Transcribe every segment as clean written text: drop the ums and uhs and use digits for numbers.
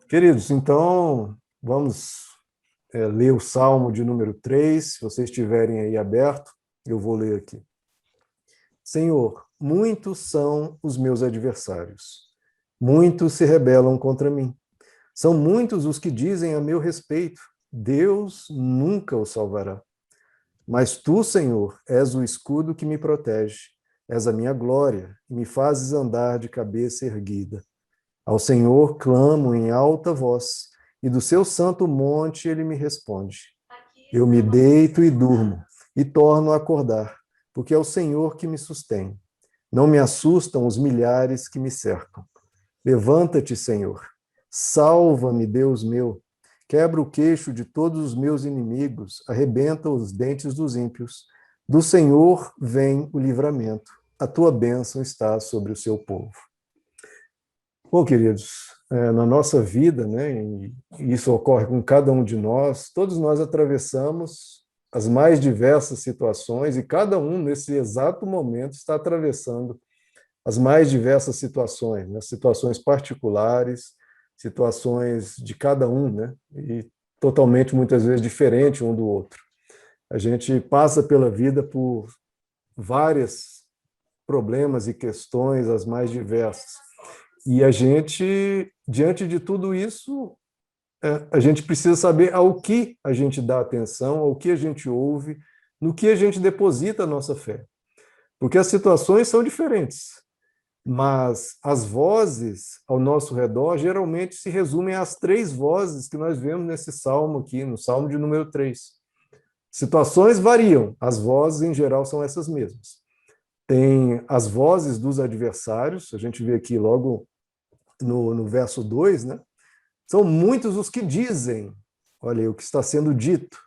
Queridos, então vamos ler o Salmo de número 3. Se vocês estiverem aí aberto, eu vou ler aqui. Senhor, muitos são os meus adversários. Muitos se rebelam contra mim. São muitos os que dizem a meu respeito: Deus nunca o salvará. Mas tu, Senhor, és o escudo que me protege. És a minha glória e me fazes andar de cabeça erguida. Ao Senhor clamo em alta voz, e do seu santo monte ele me responde. Eu me deito e durmo, e torno a acordar, porque é o Senhor que me sustém. Não me assustam os milhares que me cercam. Levanta-te, Senhor. Salva-me, Deus meu. Quebra o queixo de todos os meus inimigos, arrebenta os dentes dos ímpios. Do Senhor vem o livramento. A tua bênção está sobre o seu povo. Bom, queridos, na nossa vida, né, e isso ocorre com cada um de nós, todos nós atravessamos as mais diversas situações e cada um, nesse exato momento, está atravessando as mais diversas situações, né, situações particulares, situações de cada um, né, e totalmente, muitas vezes, diferente um do outro. A gente passa pela vida por vários problemas e questões, as mais diversas. E a gente, diante de tudo isso, a gente precisa saber ao que a gente dá atenção, ao que a gente ouve, no que a gente deposita a nossa fé. Porque as situações são diferentes, mas as vozes ao nosso redor geralmente se resumem às três vozes que nós vemos nesse salmo aqui, no salmo de número 3. Situações variam, as vozes em geral são essas mesmas. Tem as vozes dos adversários, a gente vê aqui logo no verso 2, né? São muitos os que dizem, olha aí, o que está sendo dito,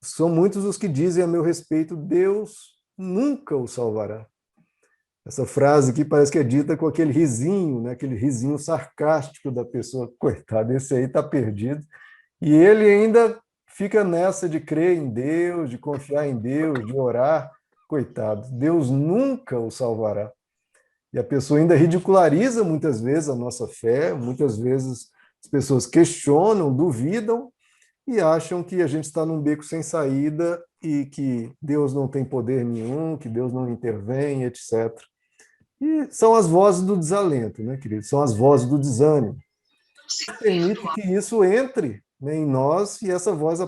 são muitos os que dizem a meu respeito: Deus nunca o salvará. Essa frase aqui parece que é dita com aquele risinho, né? Aquele risinho sarcástico da pessoa: coitado, esse aí está perdido. E ele ainda fica nessa de crer em Deus, de confiar em Deus, de orar. Coitado, Deus nunca o salvará. E a pessoa ainda ridiculariza muitas vezes a nossa fé, muitas vezes as pessoas questionam, duvidam e acham que a gente está num beco sem saída e que Deus não tem poder nenhum, que Deus não intervém, etc. E são as vozes do desalento, né, querido? São as vozes do desânimo. Permite que isso entre, né, em nós, e essa voz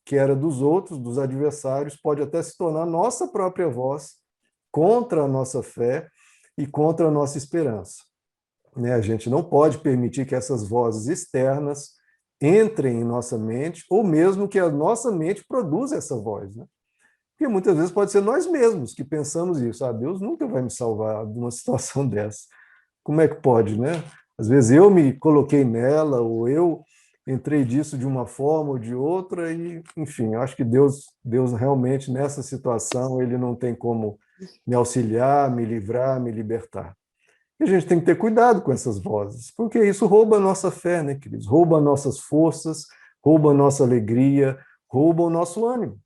que era dos outros, dos adversários, pode até se tornar nossa própria voz contra a nossa fé e contra a nossa esperança. Né? A gente não pode permitir que essas vozes externas entrem em nossa mente, ou mesmo que a nossa mente produza essa voz. Né? Porque muitas vezes pode ser nós mesmos que pensamos isso. Deus nunca vai me salvar de uma situação dessa. Como é que pode, né? Às vezes eu me coloquei nela, ou eu entrei disso de uma forma ou de outra, e, enfim, eu acho que Deus realmente, nessa situação, ele não tem como me auxiliar, me livrar, me libertar. E a gente tem que ter cuidado com essas vozes, porque isso rouba a nossa fé, né, queridos? Rouba nossas forças, rouba a nossa alegria, rouba o nosso ânimo.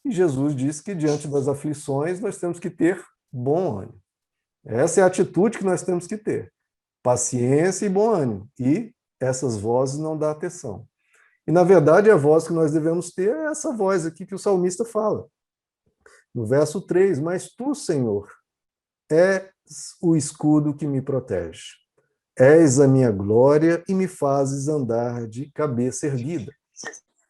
E Jesus disse que diante das aflições nós temos que ter bom ânimo. Essa é a atitude que nós temos que ter. Paciência e bom ânimo. E essas vozes não dão atenção. E, na verdade, a voz que nós devemos ter é essa voz aqui que o salmista fala. No verso 3, mas tu, Senhor, és o escudo que me protege. És a minha glória e me fazes andar de cabeça erguida.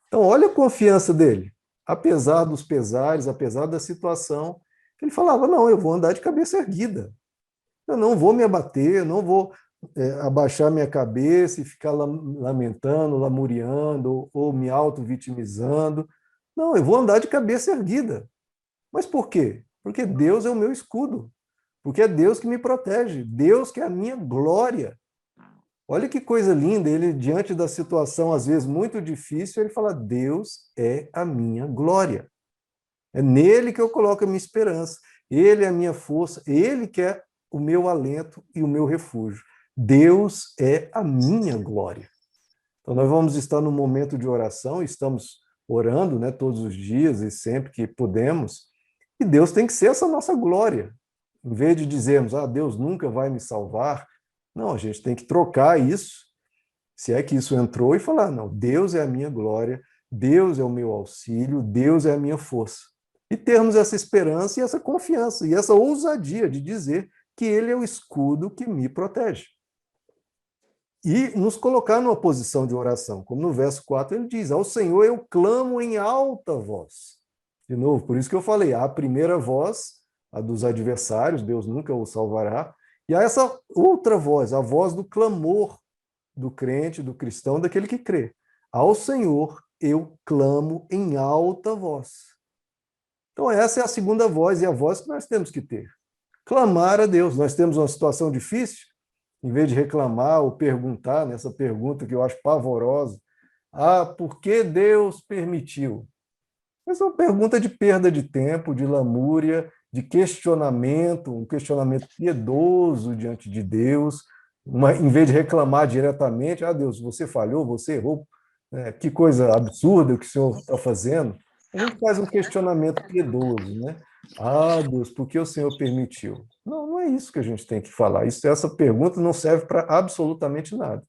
Então, olha a confiança dele. Apesar dos pesares, apesar da situação, ele falava: não, eu vou andar de cabeça erguida. Eu não vou me abater, eu não vou abaixar minha cabeça e ficar lamentando, lamuriando ou me auto-vitimizando. Não, eu vou andar de cabeça erguida. Mas por quê? Porque Deus é o meu escudo. Porque é Deus que me protege. Deus que é a minha glória. Olha que coisa linda, ele, diante da situação, às vezes, muito difícil, ele fala: Deus é a minha glória. É nele que eu coloco a minha esperança. Ele é a minha força, ele que é o meu alento e o meu refúgio. Deus é a minha glória. Então, nós vamos estar num momento de oração, estamos orando, né, todos os dias e sempre que podemos, e Deus tem que ser essa nossa glória. Em vez de dizermos: Deus nunca vai me salvar, não, a gente tem que trocar isso Se é que isso entrou, e falar, não, Deus é a minha glória, Deus é o meu auxílio, Deus é a minha força. E termos essa esperança e essa confiança, e essa ousadia de dizer que Ele é o escudo que me protege. E nos colocar numa posição de oração, como no verso 4 ele diz, ao Senhor eu clamo em alta voz. De novo, por isso que eu falei, há a primeira voz, a dos adversários, Deus nunca o salvará, e há essa outra voz, a voz do clamor do crente, do cristão, daquele que crê. Ao Senhor eu clamo em alta voz. Então essa é a segunda voz, e a voz que nós temos que ter. Clamar a Deus. Nós temos uma situação difícil, em vez de reclamar ou perguntar, nessa pergunta que eu acho pavorosa, por que Deus permitiu? Essa é uma pergunta de perda de tempo, de lamúria, de questionamento, um questionamento piedoso diante de Deus, em vez de reclamar diretamente, Deus, você falhou, você errou, que coisa absurda o que o Senhor está fazendo. A gente faz um questionamento piedoso, né? Deus, por que o Senhor permitiu? Não, não é isso que a gente tem que falar. Essa pergunta não serve para absolutamente nada. O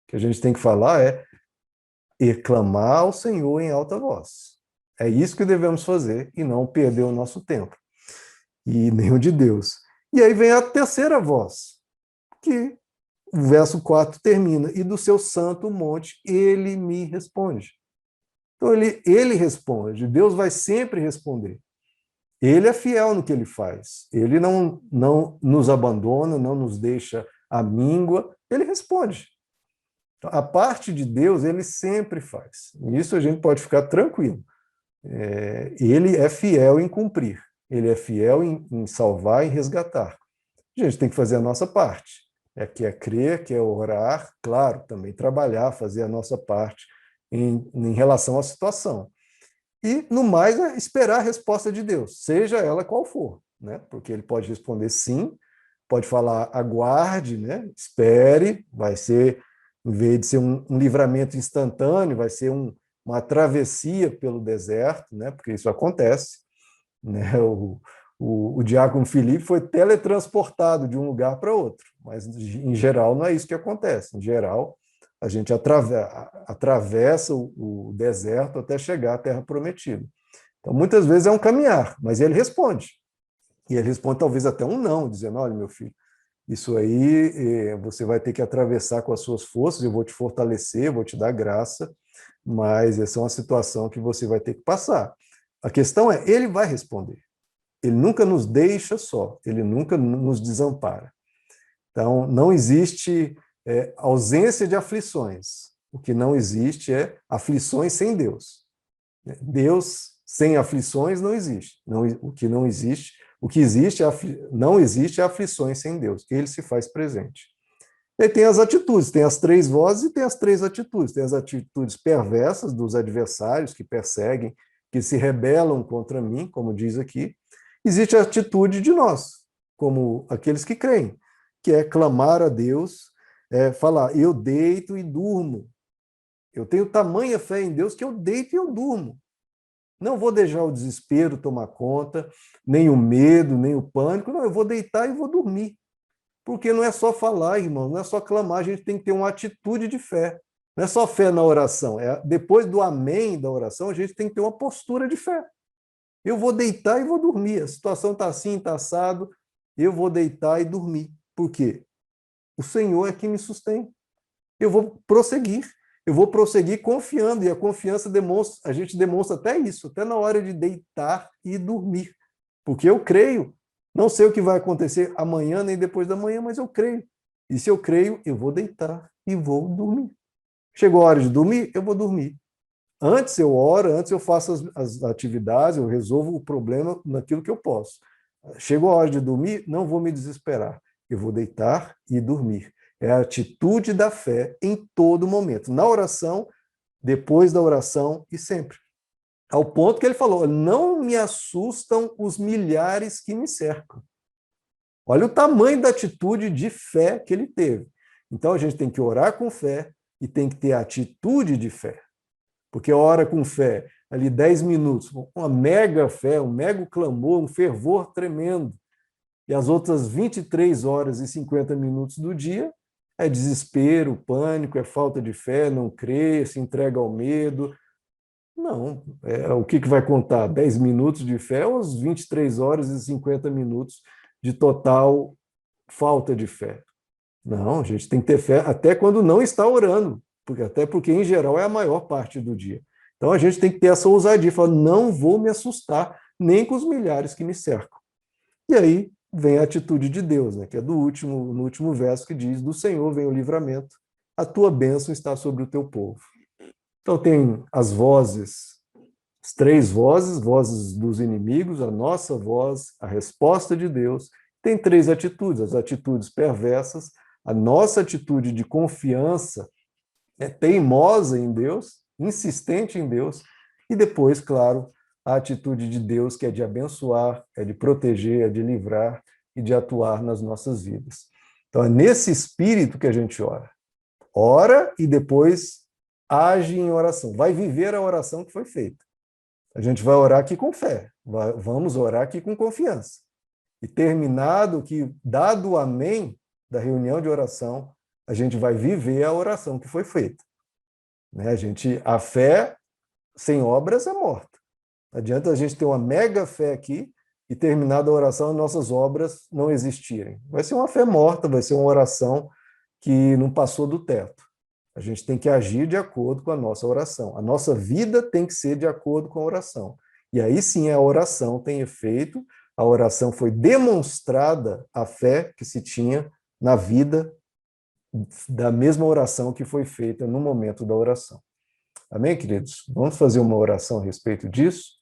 que a gente tem que falar é clamar ao Senhor em alta voz. É isso que devemos fazer e não perder o nosso tempo. E nem o de Deus. E aí vem a terceira voz, que o verso 4 termina, e do seu santo monte ele me responde. Então ele responde, Deus vai sempre responder. Ele é fiel no que ele faz. Ele não nos abandona, não nos deixa à míngua, ele responde. Então, a parte de Deus ele sempre faz. Isso a gente pode ficar tranquilo. Ele é fiel em cumprir. Ele é fiel em salvar e resgatar. A gente tem que fazer a nossa parte. Que é crer, que é orar, claro, também trabalhar, fazer a nossa parte em relação à situação. E, no mais, é esperar a resposta de Deus, seja ela qual for, né? Porque ele pode responder sim, pode falar aguarde, né? Espere, vai ser, em vez de ser um livramento instantâneo, vai ser uma travessia pelo deserto, né? Porque isso acontece, né? O diácono Filipe foi teletransportado de um lugar para outro, mas, em geral, não é isso que acontece. Em geral, a gente atravessa o deserto até chegar à Terra Prometida. Então, muitas vezes é um caminhar, mas ele responde. E ele responde talvez até um não, dizendo, olha, meu filho, isso aí você vai ter que atravessar com as suas forças, eu vou te fortalecer, vou te dar graça, mas essa é uma situação que você vai ter que passar. A questão é, ele vai responder. Ele nunca nos deixa só, ele nunca nos desampara. Então, não existe ausência de aflições. O que não existe é aflições sem Deus. Deus sem aflições não existe. O que existe não existe aflições sem Deus. Ele se faz presente. E tem as atitudes, tem as três vozes e tem as três atitudes. Tem as atitudes perversas dos adversários que perseguem, que se rebelam contra mim, como diz aqui. Existe a atitude de nós, como aqueles que creem, que é clamar a Deus, falar, eu deito e durmo. Eu tenho tamanha fé em Deus que eu deito e eu durmo. Não vou deixar o desespero tomar conta, nem o medo, nem o pânico. Não, eu vou deitar e vou dormir. Porque não é só falar, irmão, não é só clamar, a gente tem que ter uma atitude de fé. Não é só fé na oração. Depois do amém da oração, a gente tem que ter uma postura de fé. Eu vou deitar e vou dormir. A situação está assim, está assado. Eu vou deitar e dormir. Por quê? O Senhor é quem me sustém. Eu vou prosseguir. Eu vou prosseguir confiando. E a confiança a gente demonstra até isso, até na hora de deitar e dormir. Porque eu creio. Não sei o que vai acontecer amanhã nem depois da manhã, mas eu creio. E se eu creio, eu vou deitar e vou dormir. Chegou a hora de dormir? Eu vou dormir. Antes eu oro, antes eu faço as atividades, eu resolvo o problema naquilo que eu posso. Chegou a hora de dormir, não vou me desesperar. Eu vou deitar e dormir. É a atitude da fé em todo momento. Na oração, depois da oração e sempre. Ao ponto que ele falou, não me assustam os milhares que me cercam. Olha o tamanho da atitude de fé que ele teve. Então a gente tem que orar com fé e tem que ter a atitude de fé. Porque ora com fé, ali 10 minutos, uma mega fé, um mega clamor, um fervor tremendo. E as outras 23 horas e 50 minutos do dia É desespero, pânico, é falta de fé, não crê, se entrega ao medo. Não, o que vai contar? 10 minutos de fé ou as 23 horas e 50 minutos de total falta de fé? Não, a gente tem que ter fé até quando não está orando, até porque, em geral, é a maior parte do dia. Então, a gente tem que ter essa ousadia, falar, não vou me assustar nem com os milhares que me cercam. E aí vem a atitude de Deus, né, que é no último verso, que diz, do Senhor vem o livramento, a tua bênção está sobre o teu povo. Então, tem as vozes, as três vozes, vozes dos inimigos, a nossa voz, a resposta de Deus. Tem três atitudes, as atitudes perversas, a nossa atitude de confiança teimosa em Deus, insistente em Deus, e depois, claro, a atitude de Deus, que é de abençoar, é de proteger, é de livrar e de atuar nas nossas vidas. Então, é nesse espírito que a gente ora. Ora e depois age em oração. Vai viver a oração que foi feita. A gente vai orar aqui com fé, vamos orar aqui com confiança. E terminado que, dado o amém da reunião de oração, a gente vai viver a oração que foi feita. A fé sem obras é morta. Não adianta a gente ter uma mega fé aqui e, terminada a oração, as nossas obras não existirem. Vai ser uma fé morta, vai ser uma oração que não passou do teto. A gente tem que agir de acordo com a nossa oração. A nossa vida tem que ser de acordo com a oração. E aí sim a oração tem efeito, a oração foi demonstrada a fé que se tinha na vida da mesma oração que foi feita no momento da oração. Amém, queridos? Vamos fazer uma oração a respeito disso?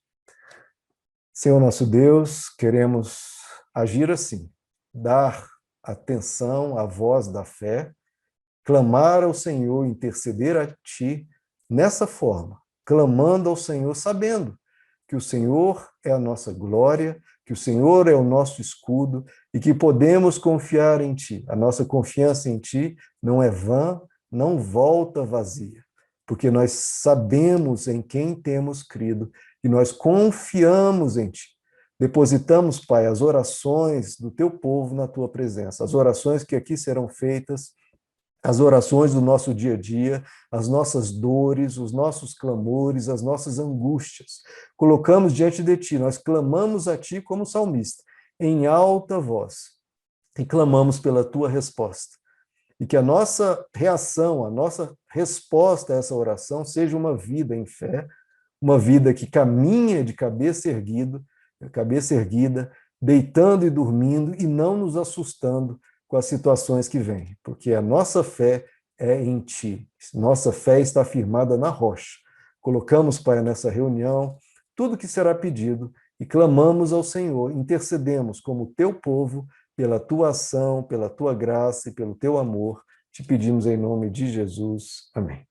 Senhor nosso Deus, queremos agir assim, dar atenção à voz da fé, clamar ao Senhor, interceder a Ti nessa forma, clamando ao Senhor, sabendo que o Senhor é a nossa glória, que o Senhor é o nosso escudo e que podemos confiar em Ti. A nossa confiança em Ti não é vã, não volta vazia, porque nós sabemos em quem temos crido e nós confiamos em Ti. Depositamos, Pai, as orações do Teu povo na Tua presença, as orações que aqui serão feitas, as orações do nosso dia a dia, as nossas dores, os nossos clamores, as nossas angústias. Colocamos diante de Ti, nós clamamos a Ti como salmista, em alta voz, e clamamos pela Tua resposta. E que a nossa reação, a nossa resposta a essa oração seja uma vida em fé, uma vida que caminha de cabeça erguida, deitando e dormindo e não nos assustando com as situações que vêm, porque a nossa fé é em Ti. Nossa fé está firmada na rocha. Colocamos, Pai, nessa reunião tudo que será pedido e clamamos ao Senhor, intercedemos como Teu povo pela Tua ação, pela Tua graça e pelo Teu amor. Te pedimos em nome de Jesus. Amém.